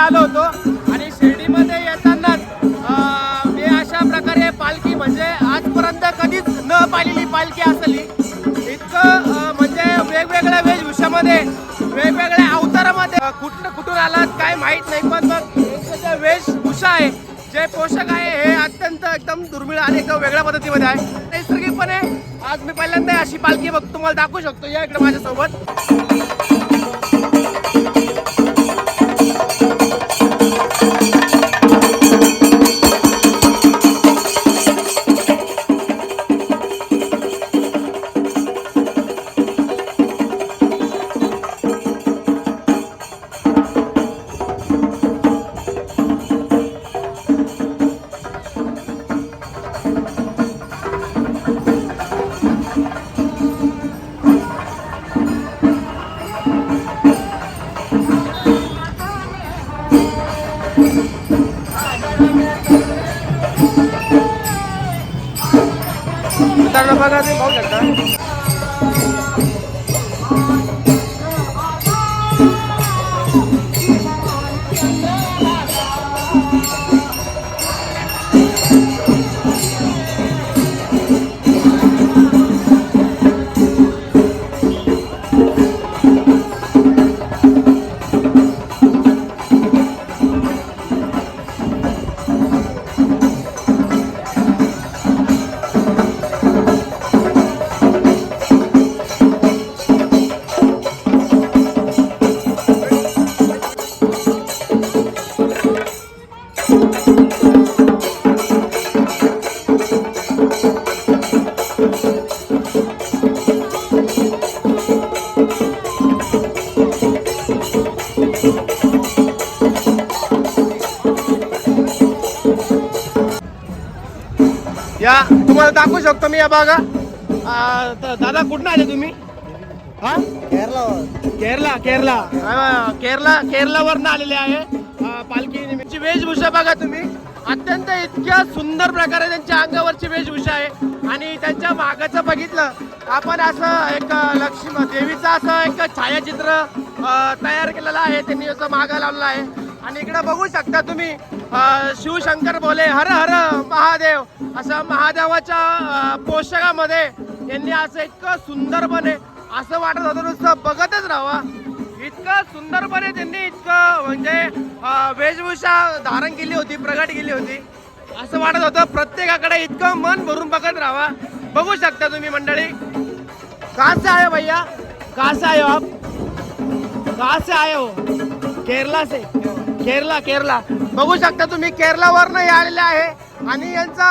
आलो होतो आणि शिर्डीमध्ये येतानाच मी अशा प्रकारे पालखी म्हणजे आजपर्यंत कधीच न पाहिलेली पालखी असली. इतकं म्हणजे वेगवेगळ्या वेशभूषामध्ये वेगवेगळ्या अवतारामध्ये कुठून आलात काय माहीत नाही, पण मग जे वेशभूषा आहे जे पोषक आहे हे अत्यंत एकदम दुर्मिळ आणि एकदम वेगळ्या पद्धतीमध्ये आहे. नैसर्गिकपणे आज मी पहिल्यांदा अशी पालखी बघ तुम्हाला दाखवू शकतो. या इकडे माझ्यासोबत बघा ते पाहू शकता. या तुम्हाला दाखवू शकतो मी. या बघा दादा कुठून आले तुम्ही? हा केरला केरलावरनं आलेले आहे पालखी. वेशभूषा बघा तुम्ही, अत्यंत इतक्या सुंदर प्रकारे त्यांच्या अंगावरची वेशभूषा आहे. आणि त्यांच्या मागाचं बघितलं आपण असं एक लक्ष्मी देवीचं असं एक छायाचित्र तयार केलेलं आहे. त्यांनी असं मागा लावलेलं आहे. आणि इकडे बघू शकता तुम्ही शिवशंकर बोले हर हर महादेव असं महादेवाच्या पोशाखामध्ये यांनी असं इतकं सुंदरपणे असं वाटत होतं नुसतं बघतच राहावा. इतकं सुंदरपणे त्यांनी इतकं म्हणजे वेशभूषा धारण केली होती, प्रगट केली होती. असं वाटत होतं प्रत्येकाकडे इतकं मन भरून बघत राहावा. बघू शकता तुम्ही मंडळी. कहाँ से आए हो भैया? कहाँ से आए हो आप? कहाँ से आए हो? केरला से. केरला बघू शकता तुम्ही केरलावरनं आलेले आहे. आणि यांचा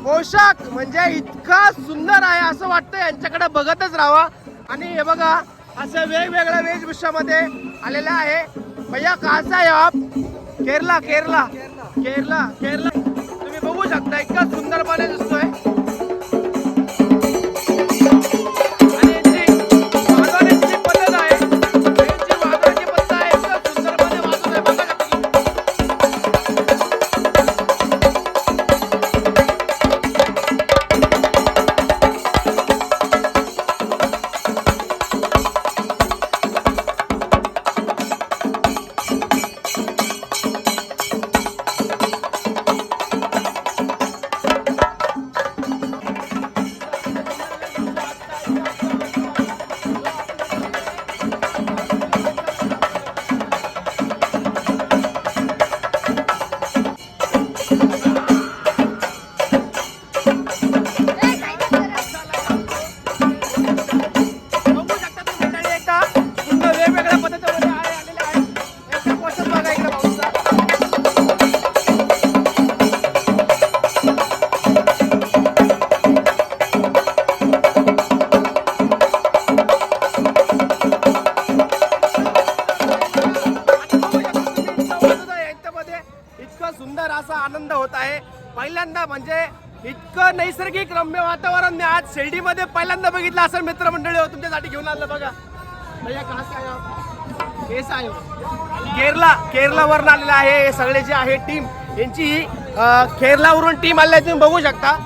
पोशाख म्हणजे इतका सुंदर आहे असं वाटतं यांच्याकडे बघतच राहावा. आणि हे बघा असं वेगवेगळ्या वेशभूषामध्ये आलेलं आहे. भैया कहाँ से आए हो आप? केरला तुम्ही बघू शकता इतका सुंदरपणे दिसतोय. आनंद होत आहे. पहिल्यांदा म्हणजे इतकं नैसर्गिक रम्य वातावरण मी आज शिर्डीमध्ये पहिल्यांदा बघितलं असेल. मित्रमंडळी हो तुमच्यासाठी घेऊन आलं बघा. भैया कहाँ से आए हो? कैसा आए हो? केरलावरून आलेलं आहे. हे सगळे जे आहे टीम यांची केरलावरून टीम आलेली आहे, तुम्ही बघू शकता.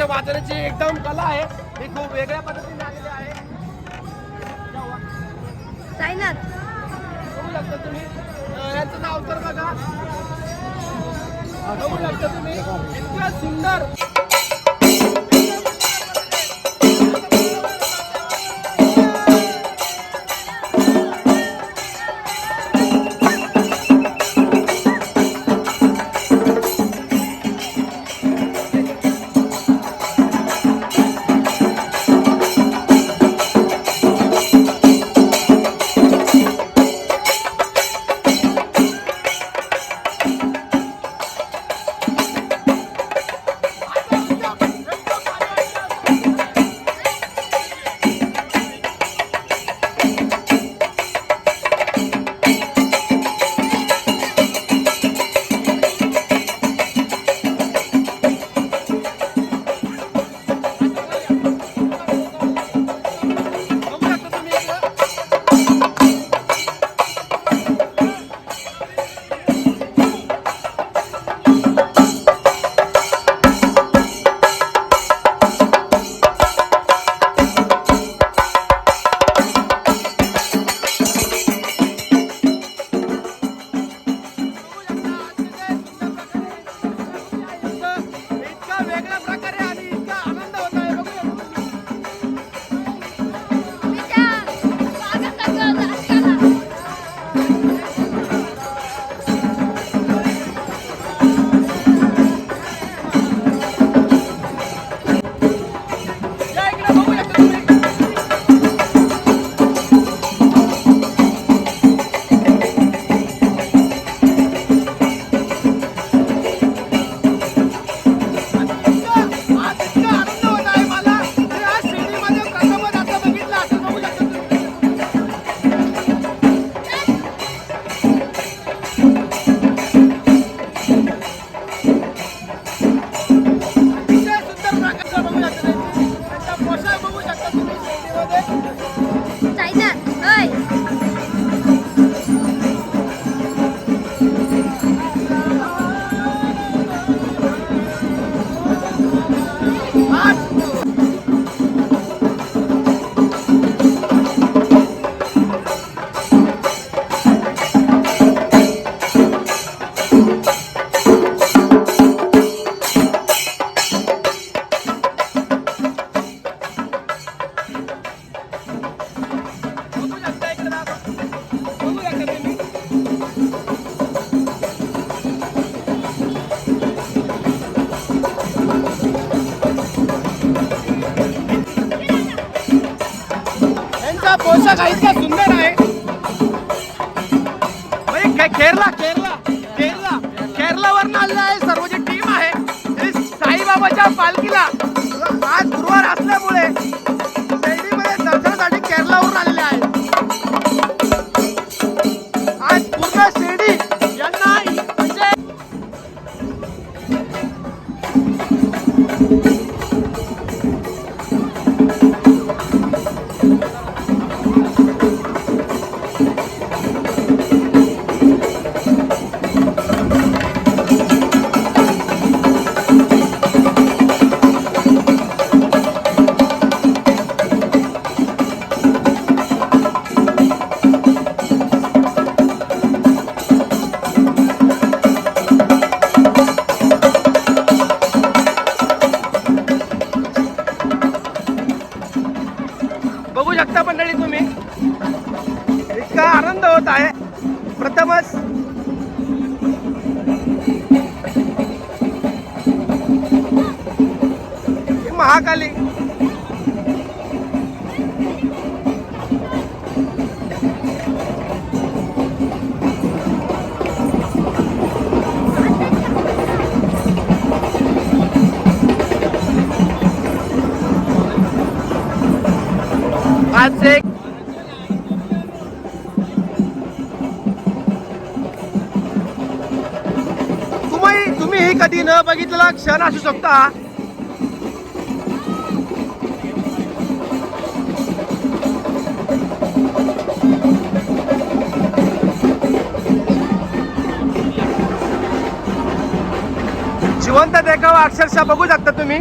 वाचनाची एकदम कला आहे, ही खूप वेगळ्या पद्धतीने आलेली आहे. साईनाथ बघू शकता तुम्ही, याचं नाव तर बघा, बघू शकता तुम्ही, इतकं सुंदर. पोशाख इतका सुंदर आहे. केरला केरला केरला केरलावरून आलेला आहे सर्व जी टीम आहे. साईबाबाच्या पालखीला आज गुरुवार असल्यामुळे शिर्डीमध्ये दर्शनासाठी केरलावरून आलेले आहे. आज पूर्ण शिर्डी यांना म्हणजे बघू शकता मंडळी तुम्ही, इतका आनंद होत आहे. प्रथमच महाकाली आज एक तुम्ही हे कधी न बघितलेला क्षण असू शकता. जिवंत देखावा अक्षरशः बघू शकता तुम्ही.